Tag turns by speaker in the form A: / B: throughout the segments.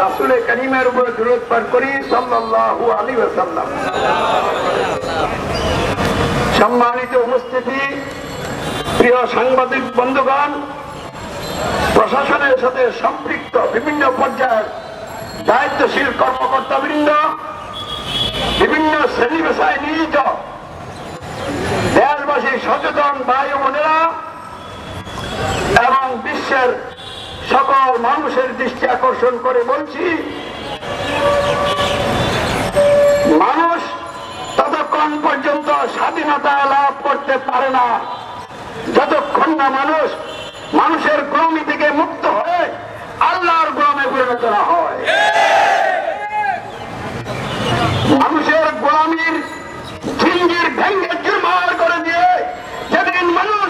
A: রাসূলে কারীমের উপর দরুদ পাঠ করি সাল্লাল্লাহু আলাইহি ওয়াসাল্লাম। সম্মানিত উপস্থিতি, প্রিয় সাংবাদিক বন্ধুগণ, প্রশাসনের সাথে সম্পৃক্ত বিভিন্ন পর্যায়ের দায়িত্বশীল কর্মকর্তাবৃন্দ, বিভিন্ন শ্রেণী পেশায় নিয়োজিত দেশবাসী সচেতন ভাই ও বোনেরা এবং বিশ্বের সকল মানুষের দৃষ্টি আকর্ষণ করে বলছি, মানুষ ততক্ষণ পর্যন্ত স্বাধীনতা লাভ করতে পারে না যতক্ষণ না মানুষ মানুষের গোলামি থেকে মুক্ত হয়ে আল্লাহর গোলামে পরিণত না হয়। মানুষের গোলামির জিঞ্জির ভেঙে চুরমার করে দিয়ে যেদিন মানুষ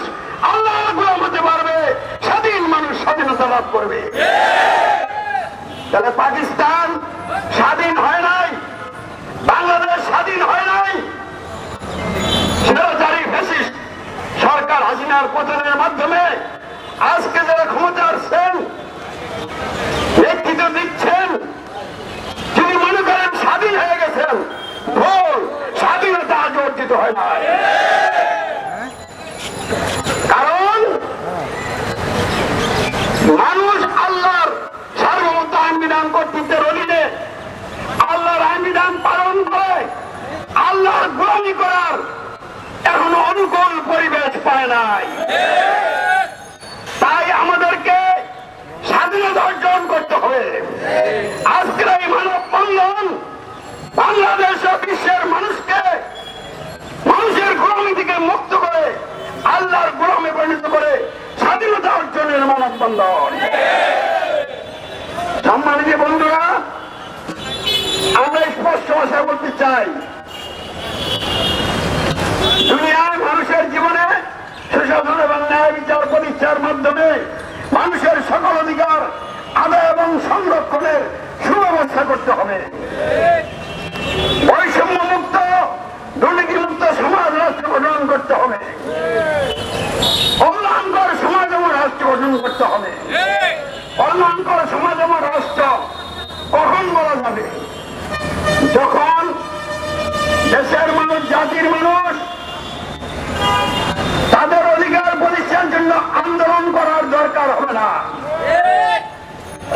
A: আল্লাহর গোলাম হতে পারবে, স্বাধীন মানুষ স্বাধীনতা লাভ করবে। তাহলে পাকিস্তান স্বাধীন হয় নাই, বাংলাদেশ স্বাধীন হয় নাই। স্বৈরাচারী ফ্যাসিস্ট সরকার হাসিনার পতনের মাধ্যমে আজকে যারা ক্ষমতা আসছেন, নেতৃত্ব দিচ্ছেন, যদি মনে করেন স্বাধীন হয়ে গেছেন, ভুল। স্বাধীনতা আজ অর্জিত হয় না। কারণ মানুষ আল্লাহর সার্বভৌমত্ব আইন বিধান কর্তৃত্বের অধীনে আল্লাহর আইন বিধান পালন করে আল্লাহর গোলামি করার এখনো অনুকূল পরিবেশ পায় নাই। তাই আমাদেরকে স্বাধীনতা অর্জন করতে হবে। আজকের এই মানব বন্ধন বাংলাদেশ ও বিশ্বের মানুষকে মানুষের গোলামি থেকে মুক্ত করে আল্লাহর গোলামে পরিণত করে স্বাধীনতা অর্জনের মানব বন্ধন। সম্মানিত বন্ধুরা, আমরা স্পষ্ট ভাষায় বলতে চাই, দুনিয়ায় মানুষের জীবনে সুশাসন এবং ন্যায় বিচার প্রতিষ্ঠার মাধ্যমে মানুষের সকল অধিকার আদায় এবং সংরক্ষণের সুব্যবস্থা করতে হবে। বৈষম্য মুক্ত, দুর্নীতি মুক্ত সমাজ রাষ্ট্র গঠন করতে হবে। কল্যাণকর সমাজ এবং রাষ্ট্র গঠন করতে হবে। কল্যাণকর সমাজ এবং রাষ্ট্র কখন বলা যাবে? যখন দেশের মানুষ, জাতির মানুষ তাদের অধিকার প্রতিষ্ঠার জন্য আন্দোলন করার দরকার হবে না।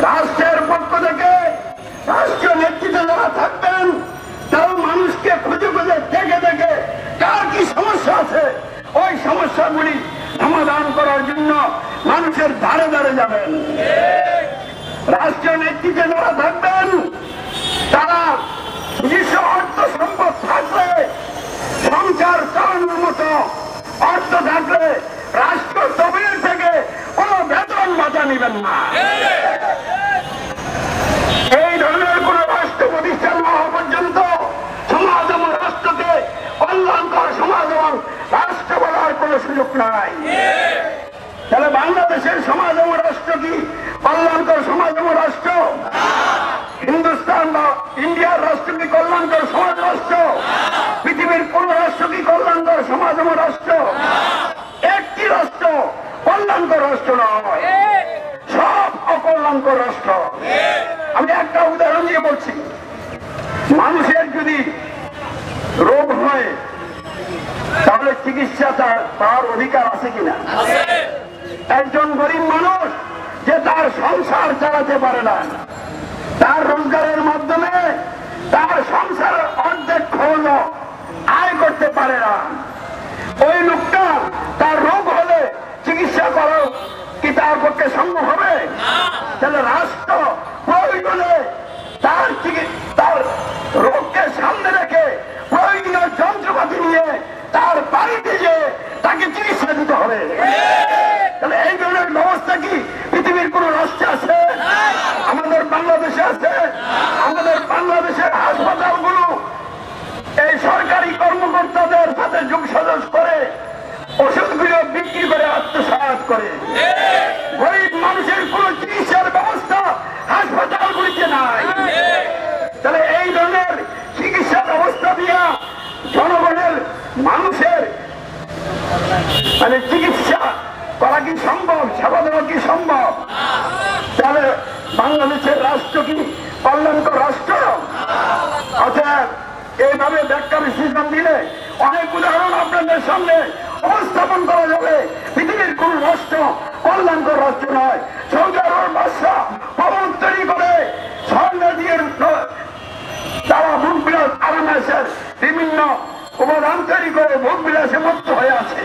A: রাষ্ট্রের পক্ষ থেকে রাষ্ট্রীয় নেতৃত্ব যারা থাকবেন, তারা মানুষকে খুঁজে খুঁজে দেখে দেখে কার কি সমস্যা আছে ওই সমস্যাগুলি সমাধান করার জন্য মানুষের ধারে ধারে যাবেন। রাষ্ট্রীয় নেতৃত্বে যারা থাকবেন, তারা নিজস্ব অর্থ সম্পদ থাকলে, সংসার চালানোর মতো অর্থ থাকলে রাষ্ট্র তহবিল থেকে কোন বেতন ভাতা নেবেন না। এই ধরনের কোন রাষ্ট্র প্রতিষ্ঠান না হওয়া পর্যন্ত সমাজ এবং রাষ্ট্রকে কল্যাণকর সমাজ এবং রাষ্ট্র বলার কোন সুযোগ নাই। তাহলে বাংলাদেশের সমাজ এবং রাষ্ট্র কি কল্যাণকর সমাজ এবং রাষ্ট্র? হিন্দুস্তান বা ইন্ডিয়ার রাষ্ট্র কি কল্যাণকর সমাজ রাষ্ট্র? পৃথিবীর কোন রাষ্ট্র কি কল্যাণকর সমাজ এবং রাষ্ট্র? একটি রাষ্ট্র কল্যাণকর রাষ্ট্র নয়, সব অকল্যাণকর রাষ্ট্র। আমি একটা উদাহরণ দিয়ে বলছি, মানুষের যদি রোগ হয় তাহলে চিকিৎসা তার অধিকার আছে কিনা? একজন গরিব মানুষ যে তার সংসার চালাতে পারে না, তার রোজগারের মাধ্যমে তার সংসারের অর্ধেক খরচ আয় করতে পারে না, ওই লোকটা তার রোগ হলে চিকিৎসা করা কি তার পক্ষে সম্ভব হবে? তাহলে রাষ্ট্র প্রয়োজনে তার রোগকে সামনে রেখে প্রয়োজনীয় যন্ত্রপাতি নিয়ে তার বাড়িতে যে তাকে চিকিৎসা দিতে হবে। তাহলে এই ধরনের ব্যবস্থা কি পৃথিবীর কোন রাষ্ট্রে আছে? আমাদের বাংলাদেশে আছে। আমাদের বাংলাদেশের হাসপাতালগুলো এই সরকারি কর্মকর্তাদের সাথে যোগসাজশ করে ওষুধগুলো বিক্রি করে আত্মসাৎ করে। গরিব মানুষের কোন চিকিৎসার ব্যবস্থা হাসপাতালগুলিতে নাই। তাহলে এই ধরনের চিকিৎসা ব্যবস্থা দিয়া জনগণের মানুষের চিকিৎসা করা কি সম্ভব? সেবা দেওয়া কি সম্ভব? তাহলে বাংলাদেশের রাষ্ট্র রাষ্ট্র কি কল্যাণকর রাষ্ট্র? অতএব এইভাবে ব্যাখ্যা বিশ্লেষণ দিলে অনেক উদাহরণ আপনাদের সামনে উপস্থাপন করা যাবে। পৃথিবীর কোন রাষ্ট্র কল্যাণকর রাষ্ট্র নয়। সৌদি আরবের বাদশা ভবন তৈরি করে স্বর্ণ দিয়ে তারা ভোগ বিলাস আরামের বিভিন্ন উপাদান তৈরি করে ভোগ বিলাসে মুক্ত হয়ে আছে।